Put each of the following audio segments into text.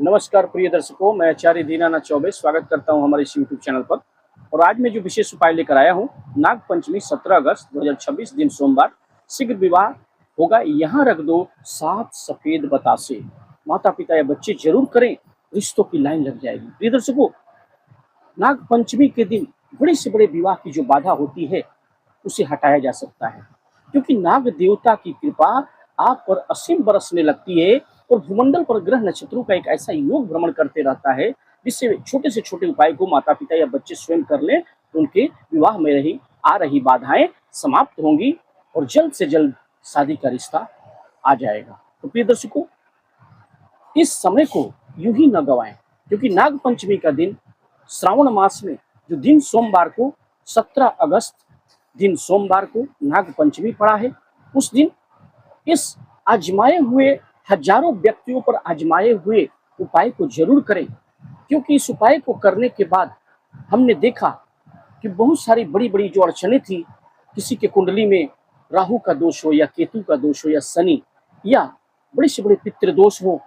नमस्कार प्रिय दर्शकों, मैं आचार्य दीनानाथ चौबे स्वागत करता हूं हमारे इस यूट्यूब चैनल पर। और आज मैं जो विशेष उपाय लेकर आया हूं, नाग पंचमी 17 अगस्त 2026 दिन सोमवार, शीघ्र विवाह होगा। यहाँ रख दो 7 सफेद बतासे। माता पिता या बच्चे जरूर करें, रिश्तों की लाइन लग जाएगी। प्रिय दर्शकों, नाग पंचमी के दिन बड़े से बड़े विवाह की जो बाधा होती है उसे हटाया जा सकता है, क्योंकि नाग देवता की कृपा आप पर असीम बरसने लगती है और भूमंडल पर ग्रह नक्षत्रों का एक ऐसा योग भ्रमण करते रहता है जिससे छोटे से छोटे उपाय को माता पिता या बच्चे स्वयं कर लें तो उनके विवाह में आ रही बाधाएं समाप्त होंगी और जल्द से जल्द शादी का रिश्ता आ जाएगा। तो प्रिय दर्शकों, इस समय को यूं ही न गवाएं, क्योंकि नाग पंचमी का दिन श्रावण मास में जो दिन सोमवार को 17 अगस्त दिन सोमवार को नाग पंचमी पड़ा है, उस दिन इस आजमाए हुए हजारों व्यक्तियों पर आजमाए हुए उपाय को जरूर करें, क्योंकि इस उपाय को करने के बाद हमने देखा कि बहुत सारी बड़ी बड़ी जो अड़चने थी, किसी के कुंडली में राहु का दोष हो या केतु का दोष हो या शनि या बड़े से बड़े पितृ दोष हो,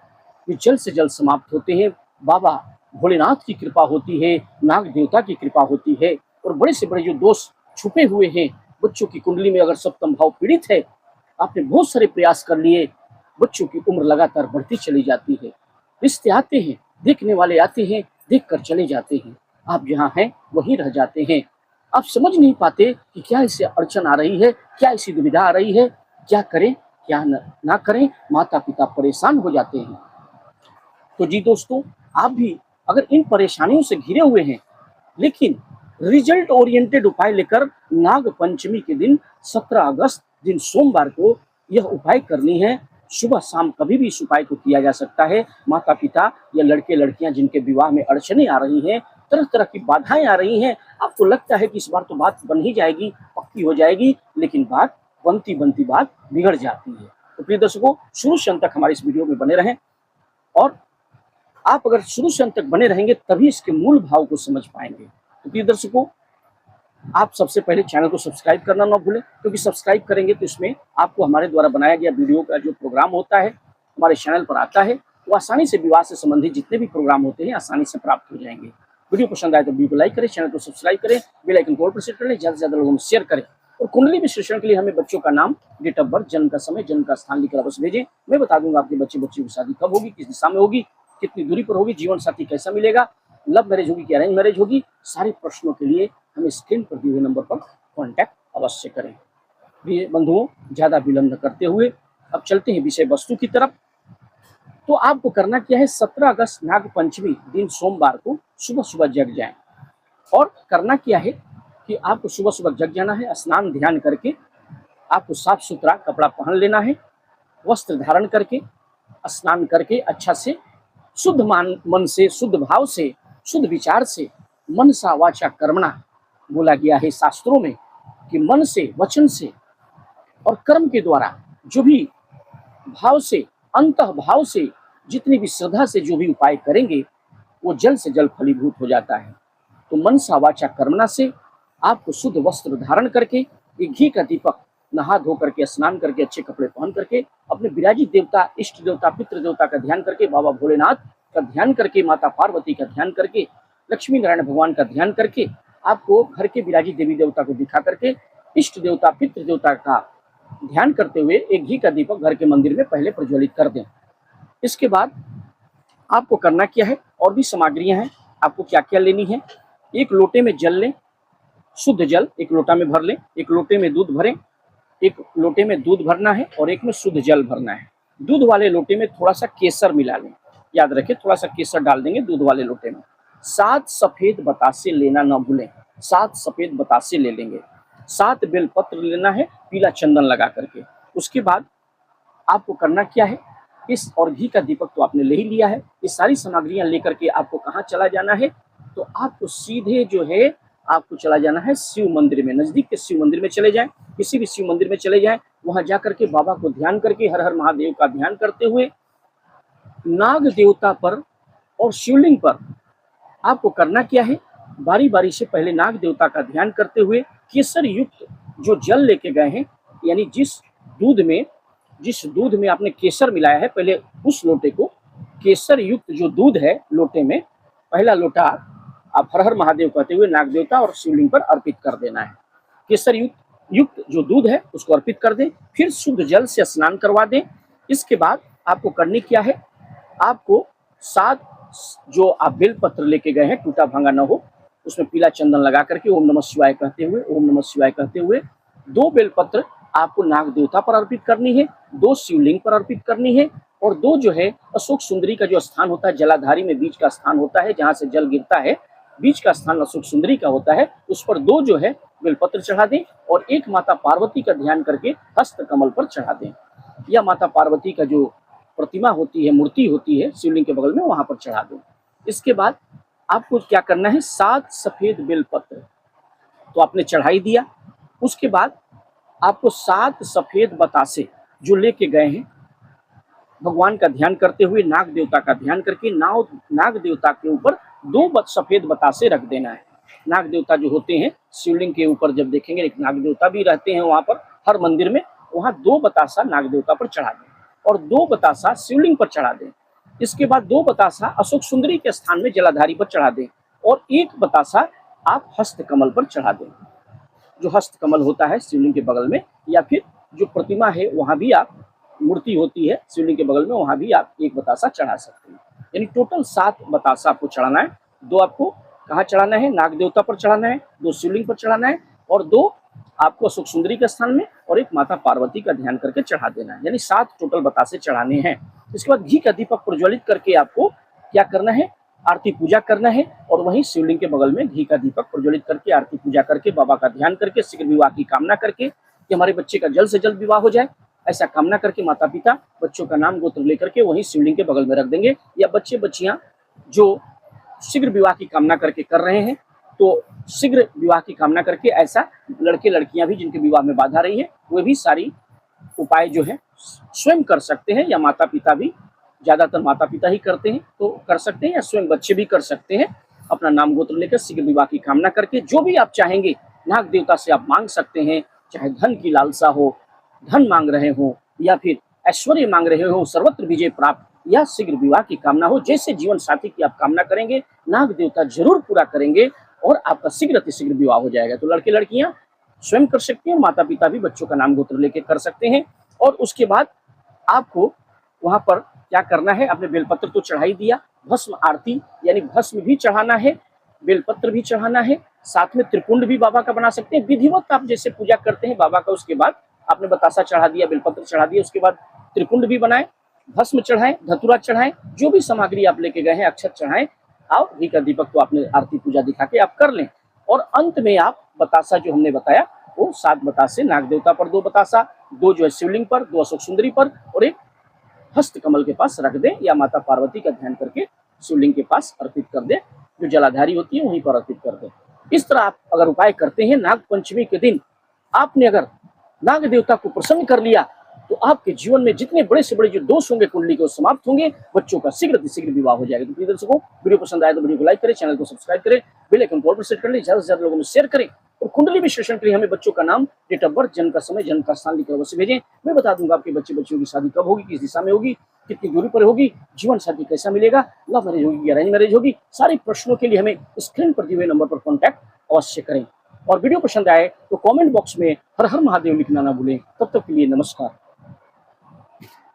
ये जल्द से जल्द समाप्त होते हैं। बाबा भोलेनाथ की कृपा होती है, नाग देवता की कृपा होती है। और बड़े से बड़े जो दोष छुपे हुए हैं, बच्चों की कुंडली में अगर सप्तम भाव पीड़ित है, आपने बहुत सारे प्रयास कर लिए, बच्चों की उम्र लगातार बढ़ती चली जाती है, रिश्ते आते हैं, देखने वाले आते हैं, देख कर चले जाते हैं, आप जहाँ हैं वहीं रह जाते हैं। आप समझ नहीं पाते कि क्या इसे अड़चन आ रही है, क्या इसी दुविधा आ रही है, क्या करें क्या ना करें। माता पिता परेशान हो जाते हैं। तो जी दोस्तों, आप भी अगर इन परेशानियों से घिरे हुए हैं, लेकिन रिजल्ट ओरिएंटेड उपाय लेकर नाग पंचमी के दिन 17 अगस्त दिन सोमवार को यह उपाय करनी है। सुबह शाम कभी भी इस उपाय को किया जा सकता है। माता पिता या लड़के लड़कियां जिनके विवाह में अड़चने आ रही हैं, तरह तरह की बाधाएं आ रही हैं, आपको लगता है कि इस बार तो बात बन ही जाएगी, पक्की हो जाएगी, लेकिन बात बनती बनती बात बिगड़ जाती है। तो प्रिय दर्शकों, शुरू से अंत तक हमारे इस वीडियो में बने रहें, और आप अगर शुरू से अंत तक बने रहेंगे तभी इसके मूल भाव को समझ पाएंगे। तो प्रिय दर्शकों, आप सबसे पहले चैनल को सब्सक्राइब करना ना भूलें, क्योंकि सब्सक्राइब करेंगे तो इसमें आपको हमारे द्वारा बनाया गया वीडियो का जो प्रोग्राम होता है हमारे चैनल पर आता है, वो आसानी से विवाह से संबंधित जितने भी प्रोग्राम होते हैं आसानी से प्राप्त हो जाएंगे। वीडियो पसंद आए तो वीडियो को लाइक करें, चैनल को सब्सक्राइब करें, बेल आइकन को ऑल पर सेट कर लें, ज़्यादा से ज़्यादा लोगों में शेयर करें। और कुंडली विश्लेषण के लिए हमें बच्चों का नाम, डेट ऑफ बर्थ, जन्म का समय, जन्म का स्थान लिखकर अवश्य भेजें। मैं बता दूंगा आपके बच्चे बच्ची की शादी कब होगी, किस दिशा में होगी, कितनी दूरी पर होगी, जीवन साथी कैसा मिलेगा, लव मैरिज होगी कि अरेंज मैरिज होगी। सारे प्रश्नों के लिए हमें स्क्रीन पर दिए हुए नंबर पर कांटेक्ट अवश्य करें। प्रिय बंधुओं, ज्यादा विलंब न करते हुए अब चलते हैं विषय वस्तु की तरफ। तो आपको करना क्या है, 17 अगस्त नाग पंचमी दिन सोमवार को सुबह सुबह जग जाएं। और करना क्या है कि आपको सुबह सुबह जग जाना है, स्नान ध्यान करके आपको साफ सुथरा कपड़ा पहन लेना है, वस्त्र धारण करके स्नान करके अच्छा से शुद्ध मन से, शुद्ध भाव से, शुद्ध विचार से, मनसा वाचा कर्मणा बोला गया है शास्त्रों में कि मन से, वचन से और कर्म के द्वारा जो भी भाव से, अंतः भाव से, जितनी भी श्रद्धा से जो भी उपाय करेंगे वो जल्द से जल्द फलीभूत हो जाता है। तो मनसा वाचा कर्मणा से आपको शुद्ध वस्त्र धारण करके, एक घी का दीपक, नहा धो करके, स्नान करके, अच्छे कपड़े पहन करके, अपने विराजित देवता, इष्ट देवता, पितृ देवता का ध्यान करके, बाबा भोलेनाथ का ध्यान करके, माता पार्वती का ध्यान करके, लक्ष्मी नारायण भगवान का ध्यान करके, आपको घर के विराजित देवी देवता को दिखा करके, इष्ट देवता, पितृ देवता का ध्यान करते हुए एक घी का दीपक घर के मंदिर में पहले प्रज्वलित कर दें। इसके बाद आपको करना क्या है, और भी सामग्रियां हैं, आपको क्या क्या लेनी है। एक लोटे में जल लें, शुद्ध जल एक लोटा में भर लें, एक लोटे में दूध भरें, एक लोटे में दूध भरना है और एक में शुद्ध जल भरना है। दूध वाले लोटे में थोड़ा सा केसर मिला लें, याद रखें थोड़ा सा केसर डाल देंगे दूध वाले लोटे में। 7 सफेद बतासे लेना न भूलें, 7 सफेद बतासे ले लेंगे। 7 बेलपत्र लेना है पीला चंदन लगा करके। उसके बाद आपको करना क्या है, इस और घी का दीपक तो आपने ले ही लिया है, ये सारी सामग्रियां लेकर के आपको कहाँ चला जाना है, तो आपको सीधे जो है आपको चला जाना है शिव मंदिर में। नजदीक के शिव मंदिर में चले जाएं, किसी भी शिव मंदिर में चले जाएं, वहां जाकर के बाबा को ध्यान करके, हर हर महादेव का ध्यान करते हुए, नाग देवता पर और शिवलिंग पर आपको करना क्या है, बारी बारी से पहले नाग देवता का ध्यान करते हुए केसर युक्त जो जल लेके गए हैं, यानी जिस दूध में आपने केसर मिलाया है, पहले उस लोटे को केसर युक्त जो दूध है लोटे में, पहला लोटा आप हर हर महादेव कहते हुए नाग देवता और शिवलिंग पर अर्पित कर देना है। केसर युक्त जो दूध है उसको अर्पित कर दें, फिर शुद्ध जल से स्नान करवा दें। इसके बाद आपको करनी क्या है, आपको 7 जो आप बेलपत्र लेके गए हैं, टूटा भांगा न हो, उसमें पीला चंदन लगा करके ओम नमः शिवाय कहते हुए 2 बेलपत्र आपको नाग देवता पर अर्पित करनी है, 2 शिवलिंग पर अर्पित करनी है, और 2 जो है अशोक सुंदरी का जो स्थान होता है, जलाधारी में बीच का स्थान होता है, जहाँ से जल गिरता है, बीच का स्थान अशोक सुंदरी का होता है, उस पर 2 जो है बेलपत्र चढ़ा दें, और एक माता पार्वती का ध्यान करके हस्त कमल पर चढ़ा दें। या माता पार्वती का जो प्रतिमा होती है, मूर्ति होती है शिवलिंग के बगल में, वहां पर चढ़ा दें। इसके बाद आपको क्या करना है, 7 सफेद बेलपत्र तो आपने चढ़ाई दिया। उसके बाद आपको 7 सफेद बतासे जो लेके गए हैं, भगवान का ध्यान करते हुए, नाग देवता का ध्यान करके नाग देवता के ऊपर 2 सफेद बतासे रख देना है। नाग देवता जो होते हैं शिवलिंग के ऊपर जब देखेंगे, एक नाग देवता भी रहते हैं वहां पर, हर मंदिर में, वहां 2 बतासा नाग देवता पर चढ़ा दें और 2 बतासा शिवलिंग पर चढ़ा दें। इसके बाद 2 बतासा अशोक सुंदरी के स्थान में जलाधारी पर चढ़ा दें, और 1 बतासा आप हस्त कमल पर चढ़ा दें। जो हस्त कमल होता है शिवलिंग के बगल में, या फिर जो प्रतिमा है वहां भी आप, मूर्ति होती है शिवलिंग के बगल में, वहां भी आप 1 बतासा चढ़ा सकते हैं। यानी टोटल 7 बतासा आपको चढ़ाना है। 2 आपको कहाँ चढ़ाना है, नाग देवता पर चढ़ाना है, 2 शिवलिंग पर चढ़ाना है, और 2 आपको अशोक सुंदरी के स्थान में, और 1 माता पार्वती का ध्यान करके चढ़ा देना है। यानी 7 टोटल बतासे चढ़ाने हैं। इसके बाद घी का दीपक प्रज्वलित करके आपको क्या करना है, आरती पूजा करना है, और वहीं शिवलिंग के बगल में घी का दीपक प्रज्वलित करके आरती पूजा करके, बाबा का ध्यान करके, शीघ्र विवाह की कामना करके कि हमारे बच्चे का जल्द से जल्द विवाह हो जाए, ऐसा कामना करके माता पिता बच्चों का नाम गोत्र लेकर के वहीं शिवलिंग के बगल में रख देंगे। या बच्चे बच्चियां जो शीघ्र विवाह की कामना करके कर रहे हैं, तो शीघ्र विवाह की कामना करके, ऐसा लड़के लड़कियां भी जिनके विवाह में बाधा रही है, वे भी सारी उपाय जो है स्वयं कर सकते हैं, या माता पिता भी, ज्यादातर माता पिता ही करते हैं तो कर सकते हैं, या स्वयं बच्चे भी कर सकते हैं। अपना नाम गोत्र लेकर शीघ्र विवाह की कामना करके जो भी आप चाहेंगे नाग देवता से आप मांग सकते हैं। चाहे धन की लालसा हो, धन मांग रहे हो, या फिर ऐश्वर्य मांग रहे हो, सर्वत्र विजय प्राप्त, या शीघ्र विवाह की कामना हो, जैसे जीवन साथी की आप कामना करेंगे नाग देवता जरूर पूरा करेंगे, और आपका शीघ्र अतिशीघ्र विवाह हो जाएगा। तो लड़के लड़कियां स्वयं कर सकते हैं, माता पिता भी बच्चों का नाम गोत्र लेके कर सकते हैं। और उसके बाद आपको वहां पर क्या करना है, आपने बेलपत्र तो चढ़ाई दिया, भस्म आरती यानी भस्म भी चढ़ाना है, बेलपत्र भी चढ़ाना है, साथ में त्रिपुंड भी बाबा का बना सकते हैं। विधिवत आप जैसे पूजा करते हैं बाबा का, उसके बाद आपने बतासा चढ़ा दिया, बेलपत्र चढ़ा दिया, उसके बाद त्रिपुंड भी बनाए, भस्म चढ़ाएं, धतूरा चढ़ाएं, जो भी सामग्री आप लेके गए हैं, अक्षत चढ़ाएं, और घी का दीपक तो आपने आरती पूजा दिखा के आप कर लें। और अंत में आप बतासा जो हमने बताया वो 7 बतासे नाग देवता पर, 2 बतासा, 2 जो है शिवलिंग पर, 2 अशोक सुंदरी पर, और 1 हस्त कमल के पास रख दें, या माता पार्वती का ध्यान करके शिवलिंग के पास अर्पित कर दें, जो जलाधारी होती है वहीं पर अर्पित कर दें। इस तरह आप अगर उपाय करते हैं, नाग पंचमी के दिन आपने अगर नाग देवता को प्रसन्न कर लिया, तो आपके जीवन में जितने बड़े से बड़े जो दोष होंगे कुंडली के वो समाप्त होंगे, बच्चों का शीघ्र विवाह हो जाएगा। तो प्रिय दर्शकों, वीडियो पसंद आए तो वीडियो को लाइक करें, चैनल को सब्सक्राइब करें, बेल आइकन को ऑल पर सेट कर लें, ज्यादा से ज्यादा लोगों में शेयर करें, और कुंडली विश्लेषण के लिए हमें बच्चों का नाम, डेट ऑफ बर्थ, जन्म का समय, जन्म का स्थान लिखकर अवश्य भेजें। मैं बता दूंगा आपके बच्चे बच्चियों की शादी कब होगी, किस दिशा में होगी, कितनी दूरी पर होगी, जीवन साथी कैसा मिलेगा, लव मैरिज होगी या अरेंज मैरिज होगी, सारे प्रश्नों के लिए हमें स्क्रीन पर दिए हुए नंबर पर कॉन्टैक्ट अवश्य करें। और वीडियो पसंद आए तो कमेंट बॉक्स में हर हर महादेव लिखना ना भूलें। तब तक के लिए नमस्कार।